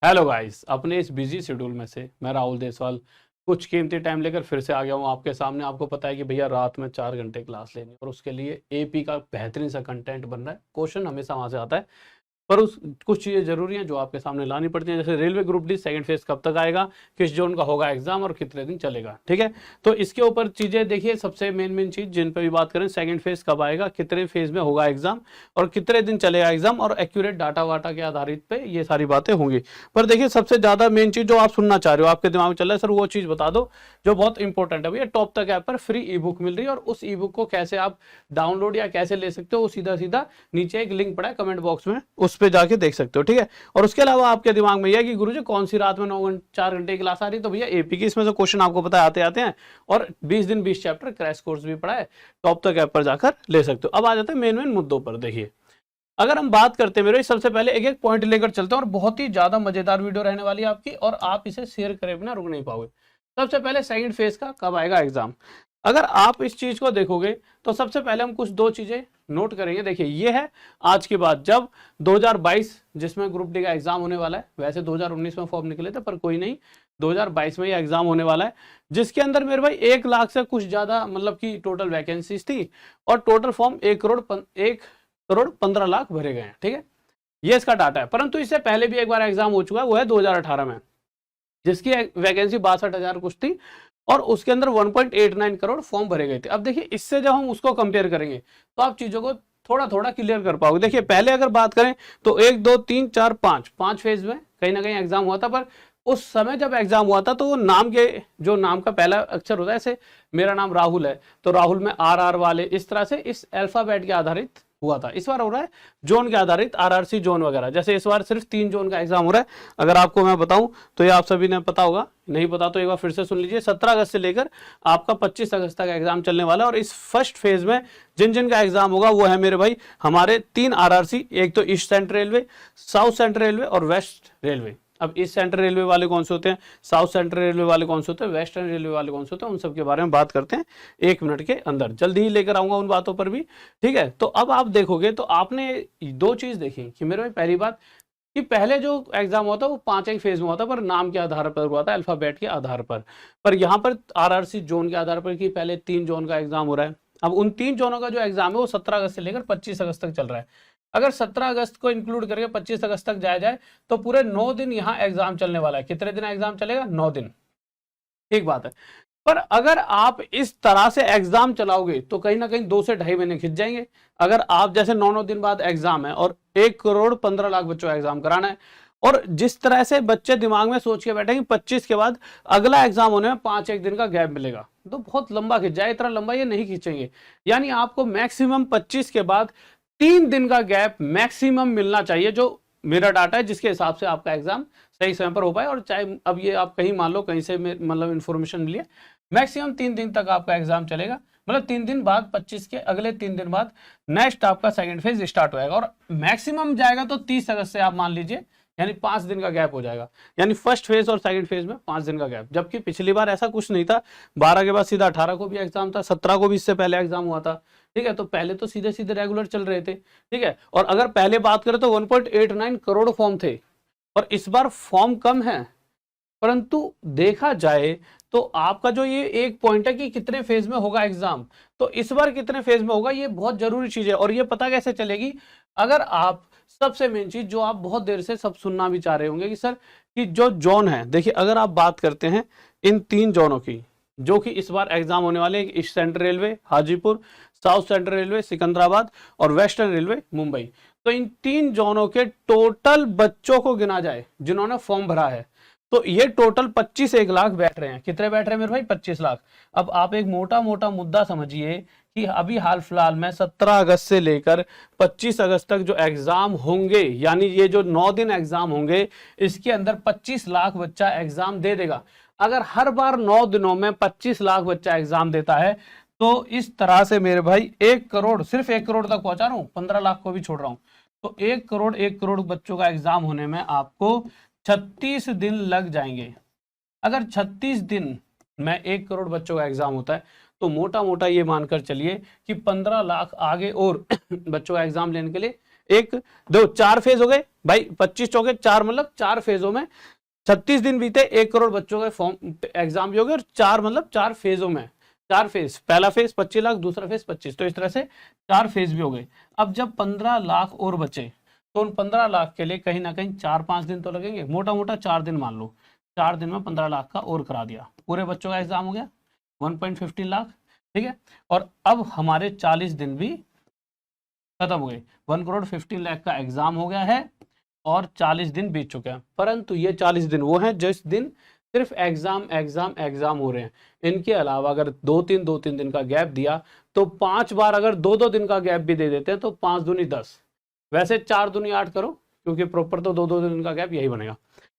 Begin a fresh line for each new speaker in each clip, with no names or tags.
Hello guys, अपने इस busy schedule में से मैं राहुल देसवाल कुछ कीमती टाइम लेकर फिर से आ गया हूँ आपके सामने। आपको पता है कि भैया रात में 4 घंटे क्लास लेनी है और उसके लिए एपी का बेहतरीन सा कंटेंट बन रहा है। क्वेश्चन हमेशा वहां से आता है, पर उस कुछ चीज़ें ज़रूरी हैं जो आपके सामने लानी पड़ती हैं। जैसे railway group D second phase कब तक आएगा, किस जोन का होगा एग्जाम और कितने दिन चलेगा। ठीक है, तो इसके ऊपर चीज़ें देखिए। सबसे मेन चीज़ जिन पर भी बात करें, सेकंड फेज कब आएगा, कितने फेज में होगा एग्जाम और कितने दिन चलेगा एग्जाम, और एक्यूरेट डाटा वाटा के आधारित पे ये सारी बातें होंगी। पर देखिए, सबसे ज़्यादा मेन चीज़ जो आप सुनना चाह रहे हो, आपके दिमाग में चल रहा है सर वो चीज़ बता दो जो बहुत इंपॉर्टेंट है। भैया टॉप तक ऐप पर फ्री ई बुक मिल रही है और उस ई बुक को कैसे आप डाउनलोड या कैसे ले सकते हो, वो सीधा सीधा नीचे एक लिंक पड़ा है कमेंट बॉक्स में, उस पर जाके देख सकते हो। ठीक है, और उसके अलावा आपके दिमाग में यह कि गुरुजी कौन सी रात में 4 घंटे की क्लास आ रही है, तो भैया एपी की इसमें से क्वेश्चन आपको पता आते आते हैं और 20 दिन 20 चैप्टर क्रैश कोर्स भी पड़ा है, टॉप तक ऐप पर जाकर ले सकते हो। अब आ जाते हैं मेन मुद्दों पर। देखिए, अगर हम बात करते हैं मेरे, सबसे पहले एक एक पॉइंट लेकर चलते हैं और बहुत ही ज्यादा मजेदार वीडियो रहने वाली है आपकी, और आप इसे शेयर करे बिना रुक नहीं पाओगे। सबसे पहले सेकंड फेज का कब आएगा एग्जाम। अगर आप इस चीज को देखोगे तो सबसे पहले हम कुछ दो चीजें नोट करेंगे। देखिए, ये है आज की बात, जब 2022 जिसमें ग्रुप डी का एग्जाम होने वाला है। वैसे 2019 में फॉर्म निकले थे, पर कोई नहीं, 2022 में ये एग्जाम होने वाला है, जिसके अंदर मेरे भाई 1 लाख से कुछ ज्यादा मतलब की टोटल वैकेंसीज थी और टोटल फॉर्म 1 करोड़ 15 लाख भरे गए हैं। ठीक है, ये इसका डाटा है। परंतु इससे पहले भी एक बार एग्जाम हो चुका है, वो है 2018 में, जिसकी वैकेंसी 62,000 कुछ थी और उसके अंदर 1.89 करोड़ फॉर्म भरे गए थे। अब देखिए, इससे जब हम उसको कंपेयर करेंगे तो आप चीजों को थोड़ा थोड़ा क्लियर कर पाओगे। देखिए, पहले अगर बात करें तो 1 2 3 4 5 फेज में कहीं ना कहीं एग्जाम हुआ था, पर उस समय जब एग्जाम हुआ था तो वो नाम के जो नाम का पहला अक्षर होता है, जैसे मेरा नाम राहुल है तो राहुल में RR वाले, इस तरह से इस अल्फाबेट के आधारित हुआ था। इस बार हो रहा है जोन के आधारित, RRC जोन वगैरह। जैसे इस बार सिर्फ 3 जोन का एग्जाम हो रहा है। अगर आपको मैं बताऊं तो ये आप सभी ने पता होगा, नहीं पता तो एक बार फिर से सुन लीजिए। 17 अगस्त से लेकर आपका 25 अगस्त तक एग्जाम चलने वाला है और इस फर्स्ट फेज में जिन जिन का एग्जाम होगा वो है मेरे भाई हमारे 3 RRC, एक तो east central railway, south central railway और वेस्ट रेलवे। अब ईस्ट सेंट्रल रेलवे वाले कौन से होते हैं, साउथ सेंट्रल रेलवे वाले कौन से होते हैं, वेस्टर्न रेलवे वाले कौन से होते हैं, उन सब के बारे में बात करते हैं 1 मिनट के अंदर। जल्दी ही लेकर आऊंगा उन बातों पर भी। ठीक है, तो अब आप देखोगे तो आपने दो चीज देखी कि मेरे भाई पहली बात कि पहले जो एग्जाम हुआ था वो 5 एक फेज में हुआ था, पर नाम के आधार पर हुआ था, अल्फाबेट के आधार पर यहाँ पर RRC जोन के आधार पर कि पहले 3 जोन का एग्जाम हो रहा है। अब उन 3 जोनों का जो एग्जाम है वो 17 अगस्त से लेकर 25 अगस्त तक चल रहा है। अगर 17 अगस्त को इंक्लूड करके 25 अगस्त तक जाया जाए तो पूरे 9 दिन यहाँ एग्जाम चलने वाला है। कितने दिन एग्जाम चलेगा, 9 दिन। ठीक बात है, पर अगर आप इस तरह से एग्जाम चलाओगे तो कहीं ना कहीं 2 से 2.5 महीने खिंच जाएंगे। अगर आप जैसे 9 दिन बाद एग्जाम है और 1 करोड़ 15 लाख बच्चों का एग्जाम कराना है, और जिस तरह से बच्चे दिमाग में सोच के बैठे कि 25 के बाद अगला एग्जाम होने में 5 एक दिन का गैप मिलेगा, तो बहुत लंबा खिंच जाए। इतना लंबा ये नहीं खींचेंगे, यानी आपको मैक्सिमम 25 के बाद 3 दिन का गैप मैक्सिमम मिलना चाहिए, जो मेरा डाटा है जिसके हिसाब से आपका एग्जाम सही समय पर हो पाए। और चाहे अब ये आप कहीं मान लो कहीं से मतलब इन्फॉर्मेशन मिली है, मैक्सिमम 3 दिन तक आपका एग्जाम चलेगा। मतलब 3 दिन बाद 25 के अगले 3 दिन बाद नेक्स्ट आपका सेकंड फेज स्टार्ट हो जाएगा और मैक्सिमम जाएगा तो 30 अगस्त से आप मान लीजिए, यानी 5 दिन का गैप हो जाएगा। यानी फर्स्ट फेज और सेकंड फेज में 5 दिन का गैप, जबकि पिछली बार ऐसा कुछ नहीं था। 12 के बाद सीधा 18 को भी एग्जाम था, 17 को भी इससे पहले एग्जाम हुआ था। ठीक है, तो पहले तो सीधे सीधे रेगुलर चल रहे थे। ठीक है, और अगर पहले बात करें तो 1.89 करोड़ फॉर्म थे और इस बार फॉर्म कम है। परंतु देखा जाए तो आपका जो ये एक पॉइंट है कि कितने फेज में होगा एग्जाम, तो इस बार कितने फेज में होगा ये बहुत जरूरी चीज है। और ये पता कैसे चलेगी, अगर आप, सबसे मेन चीज जो आप बहुत देर से सब सुनना भी चाह रहे होंगे कि सर कि जो जोन है, देखिए अगर आप बात करते हैं इन 3 जोनों की जो कि इस बार एग्जाम होने वाले, east central railway Hajipur, south central railway Secunderabad और वेस्टर्न रेलवे मुंबई, तो इन 3 जोनों के टोटल बच्चों को गिना जाए जिन्होंने फॉर्म भरा है, तो ये टोटल 25 लाख बैठ रहे हैं। कितने बैठ रहे हैं मेरे भाई, 25 लाख। अब आप एक मोटा मोटा मुद्दा समझिए कि अभी हाल फिलहाल में 17 अगस्त से लेकर 25 अगस्त तक जो एग्जाम होंगे, यानी ये जो 9 दिन एग्जाम होंगे, इसके अंदर 25 लाख बच्चा एग्जाम दे देगा। अगर हर बार 9 दिनों में 25 लाख बच्चा एग्जाम देता है तो इस तरह से मेरे भाई 1 करोड़, सिर्फ 1 करोड़ तक पहुंचा रहा हूं, 15 लाख को भी छोड़ रहा हूं, तो 1 करोड़ बच्चों का एग्जाम होने में आपको 36 दिन लग जाएंगे। अगर 36 दिन में 1 करोड़ बच्चों का एग्जाम होता है तो मोटा मोटा ये मानकर चलिए कि 15 लाख आगे और बच्चों का एग्जाम लेने के लिए एक दो 4 फेज हो गए भाई, 25 चौके 4 मतलब 4 फेजों में 36 दिन बीते, 1 करोड़ बच्चों के फॉर्म एग्जाम भी हो गए, और 4 मतलब 4 फेजों में, 4 फेज, पहला फेज 25 लाख, दूसरा फेज 25, तो इस तरह से 4 फेज भी हो गए। अब जब 15 लाख और बचे तो उन 15 लाख के लिए कहीं ना कहीं 4-5 दिन तो लगेंगे, मोटा मोटा 4 दिन मान लो, 4 दिन में 15 लाख का और करा दिया, पूरे बच्चों का एग्जाम हो गया 1.15 लाख, ठीक है। और अब हमारे 40 दिन भी खत्म हो गए, 1 करोड़ 15 लाख का एग्जाम हो गया है और 40 दिन बीत चुके हैं। परंतु ये 40 दिन वो हैं जिस दिन सिर्फ एग्जाम एग्जाम एग्जाम हो रहे हैं। इनके अलावा अगर 2-3 दिन का गैप दिया तो 5 बार अगर 2-2 दिन का गैप भी दे देते हैं तो 5 दूनी 10, वैसे 4 दूनी 8 करो, क्योंकि प्रॉपर तो 2-2 दिन का गैप यही बनेगा।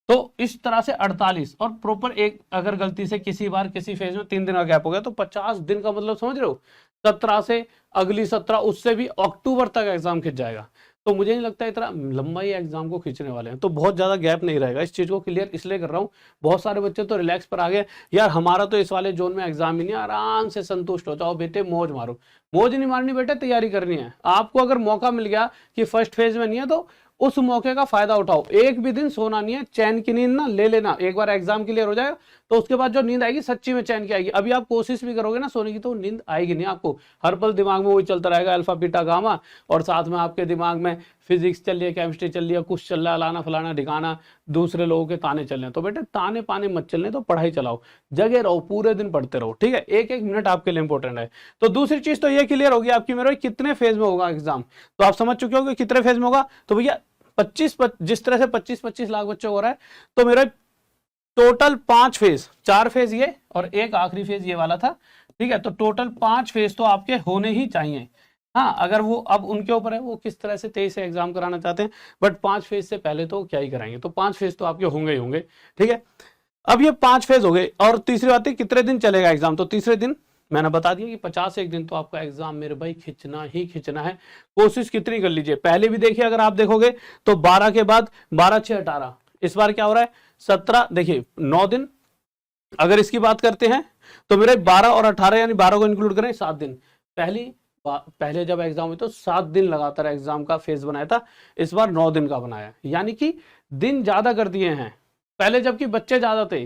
तो इस तरह से 48 और प्रॉपर एक अगर गलती से किसी बार किसी फेज में 3 दिन का गैप हो गया तो 50 दिन का मतलब समझ रहे हो, 17 से अगली 17, उससे भी अक्टूबर तक एग्जाम खिंच जाएगा। तो मुझे नहीं लगता इतना लंबा ही एग्जाम को खींचने वाले हैं, तो बहुत ज्यादा गैप नहीं रहेगा। इस चीज को क्लियर इसलिए कर रहा हूँ, बहुत सारे बच्चे तो रिलैक्स पर आ गए, यार हमारा तो इस वाले जोन में एग्जाम ही नहीं, आराम से संतुष्ट हो जाओ बेटे, मौज मारो। मौज नहीं मारनी बेटे, तैयारी करनी है। आपको अगर मौका मिल गया कि फर्स्ट फेज में नहीं है तो उस मौके का फायदा उठाओ, एक भी दिन सोना नहीं है, चैन की नींद ना ले लेना। एक बार एग्जाम क्लियर हो जाएगा तो उसके बाद जो नींद आएगी सच्ची में चैन की आएगी। अभी आप कोशिश भी करोगे ना सोने की तो नींद आएगी नहीं आपको, हर पल दिमाग में वही चलता रहेगा, अल्फा बीटा गामा, और साथ में आपके दिमाग में फिजिक्स चल रही है, केमिस्ट्री चल रही है, कुछ चल रहा है, लाना फलाना ढिकाना, दूसरे लोगों के ताने चल रहे हैं। तो बेटे ताने पाने मत चलने, तो पढ़ाई चलाओ, जगह रहो, पूरे दिन पढ़ते रहो, ठीक है। एक एक मिनट आपके लिए इंपॉर्टेंट है। तो दूसरी चीज तो ये क्लियर होगी आपकी मेरे कितने फेज में होगा एग्जाम, तो आप समझ चुके हो कितने फेज में होगा। तो भैया 25 जिस तरह से 25-25 लाख बच्चों को हो रहा है, तो मेरा टोटल 5 फेज, 4 फेज ये और एक आखिरी फेज ये वाला था, ठीक है। तो टोटल 5 फेज तो आपके होने ही चाहिए। हाँ, अगर वो अब उनके ऊपर है वो किस तरह से 23 से एग्जाम कराना चाहते हैं, बट 5 फेज से पहले तो क्या ही कराएंगे, तो 5 फेज तो आपके होंगे ही होंगे, ठीक है। अब ये 5 फेज हो गए, और तीसरी बात है कितने दिन चलेगा एग्जाम, तो तीसरे दिन मैंने बता दिया कि 51 दिन तो आपका एग्जाम मेरे भाई खिंचना ही खिंचना है। कोशिश कितनी कर लीजिए, पहले भी देखिए अगर आप देखोगे तो 12 के बाद 12-6-18, इस बार क्या हो रहा है 17, देखिए 9 दिन। अगर इसकी बात करते हैं तो मेरे 12 और 18 यानी 12 को इंक्लूड करें 7 दिन। पहले जब एग्जाम हुई तो 7 दिन लगातार एग्जाम का फेज बनाया था, इस बार 9 दिन का बनाया, यानी कि दिन ज्यादा कर दिए हैं। पहले जबकि बच्चे ज्यादा थे,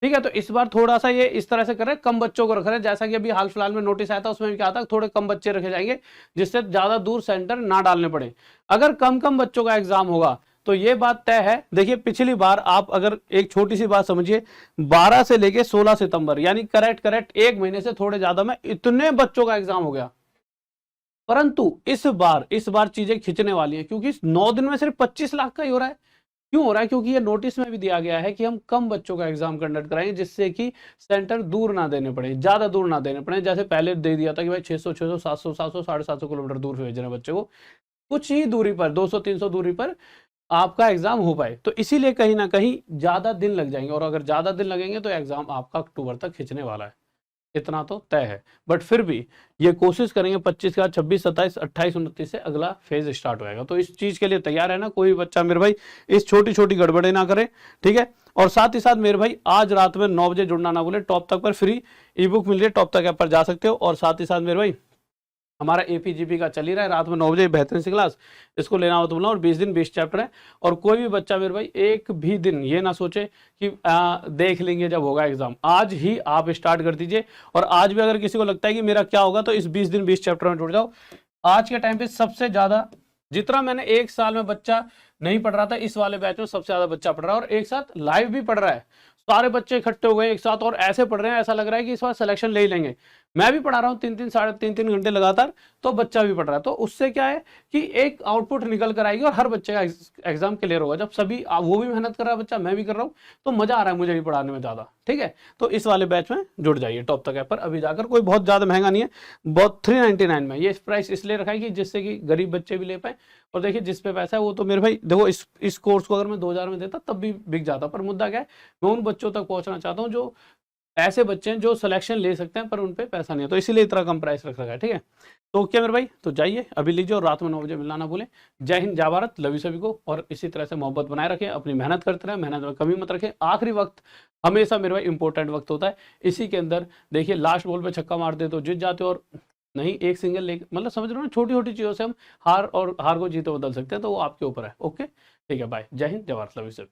ठीक है, तो इस बार थोड़ा सा ये इस तरह से कर रहे हैं, कम बच्चों को रख रहे हैं। जैसा कि अभी हाल फिलहाल में नोटिस आया था उसमें भी क्या था, थोड़े कम बच्चे रखे जाएंगे जिससे ज्यादा दूर सेंटर ना डालने पड़े। अगर कम कम बच्चों का एग्जाम होगा तो ये बात तय है। देखिए पिछली बार आप अगर एक छोटी सी बात समझिए, 12 से लेके 16 सितंबर यानी करेक्ट 1 महीने से थोड़े ज्यादा में इतने बच्चों का एग्जाम हो गया। परंतु इस बार चीजें खिंचने वाली हैं, क्योंकि 9 दिन में सिर्फ 25 लाख का ही हो रहा है। क्यों हो रहा है, क्योंकि ये नोटिस में भी दिया गया है कि हम कम बच्चों का एग्जाम कंडक्ट कराएंगे जिससे कि सेंटर दूर ना देने पड़े, ज्यादा दूर ना देने पड़े। जैसे पहले दे दिया था कि भाई 600 700 750 किलोमीटर दूर भेज रहे हैं बच्चे को, कुछ ही दूरी पर 200-300 दूरी पर आपका एग्जाम हो पाए, तो इसीलिए कहीं ना कहीं ज्यादा दिन लग जाएंगे। और अगर ज्यादा दिन लगेंगे तो एग्जाम आपका अक्टूबर तक खिंचने वाला है, इतना तो तय है। बट फिर भी ये कोशिश करेंगे 25 का 26, 27, 28, 29 से अगला फेज स्टार्ट होएगा। तो इस चीज के लिए तैयार है ना कोई बच्चा मेरे भाई, इस छोटी छोटी गड़बड़े ना करे, ठीक है। और साथ ही साथ मेरे भाई आज रात में 9 बजे जुड़ना ना भूले, टॉप तक पर फ्री ई बुक मिल रही है, टॉप तक ऐप पर जा सकते हो। और साथ ही साथ मेरे भाई हमारा एपीजीपी का चल ही रहा है, रात में 9 बजे बेहतरीन सी क्लास, इसको लेना हो तो बोलना। और 20 दिन 20 चैप्टर है, और कोई भी बच्चा मेरे भाई एक भी दिन ये ना सोचे कि देख लेंगे जब होगा एग्जाम, आज ही आप स्टार्ट कर दीजिए। और आज भी अगर किसी को लगता है कि मेरा क्या होगा तो इस 20 दिन 20 चैप्टर में जुड़ जाओ। आज के टाइम पे सबसे ज्यादा जितना मैंने एक साल में बच्चा नहीं पढ़ रहा था, इस वाले बैच में सबसे ज्यादा बच्चा पढ़ रहा है, और एक साथ लाइव भी पढ़ रहा है। सारे बच्चे इकट्ठे हो गए एक साथ और ऐसे पढ़ रहे हैं, ऐसा लग रहा है कि इस बार सिलेक्शन ले ही लेंगे। मैं भी पढ़ा रहा हूँ 3-3 साढ़े 3-3 घंटे लगातार, तो बच्चा भी पढ़ रहा है। तो उससे क्या है कि एक आउटपुट निकल कर आएगी और हर बच्चे का एग्जाम क्लियर होगा। जब सभी वो भी मेहनत कर रहा है बच्चा, मैं भी कर रहा हूँ, तो मजा आ रहा है मुझे भी पढ़ाने में ज्यादा, ठीक है। तो इस वाले बैच में जुड़ जाइए टॉप तक ऐप पर अभी जाकर। कोई बहुत ज्यादा महंगा नहीं है, बहुत 399 में। ये प्राइस इसलिए रखा है कि जिससे कि गरीब बच्चे भी ले पाए। और देखिए जिस पे पैसा है वो तो मेरे भाई देखो, इस कोर्स को अगर मैं 2000 में देता तब भी बिक जाता, पर मुद्दा क्या है, मैं उन बच्चों तक पहुंचना चाहता हूं जो ऐसे बच्चे हैं जो सिलेक्शन ले सकते हैं पर उन पे पैसा नहीं है, तो इसीलिए इतना कम प्राइस रख रखा है, ठीक है। तो ओके मेरे भाई, तो जाइए अभी लीजिए, और रात में 9 बजे मिलना ना भूलें। जय हिंद, जय भारत, लव यू सभी को। और इसी तरह से मोहब्बत बनाए रखें, अपनी मेहनत करते रहें, मेहनत में कमी मत रखें। आखिरी वक्त हमेशा मेरे भाई इंपॉर्टेंट वक्त होता है, इसी के अंदर देखिए लास्ट बॉल पे छक्का मारते तो जीत जाते हो, और नहीं, एक सिंगल लेके मतलब समझ रहे हो ना, छोटी छोटी चीज़ों से हम हार को जीत बदल सकते हैं, तो वो आपके ऊपर है। ओके, ठीक है, बाय, जय हिंद, जय भारत, लव यू सर।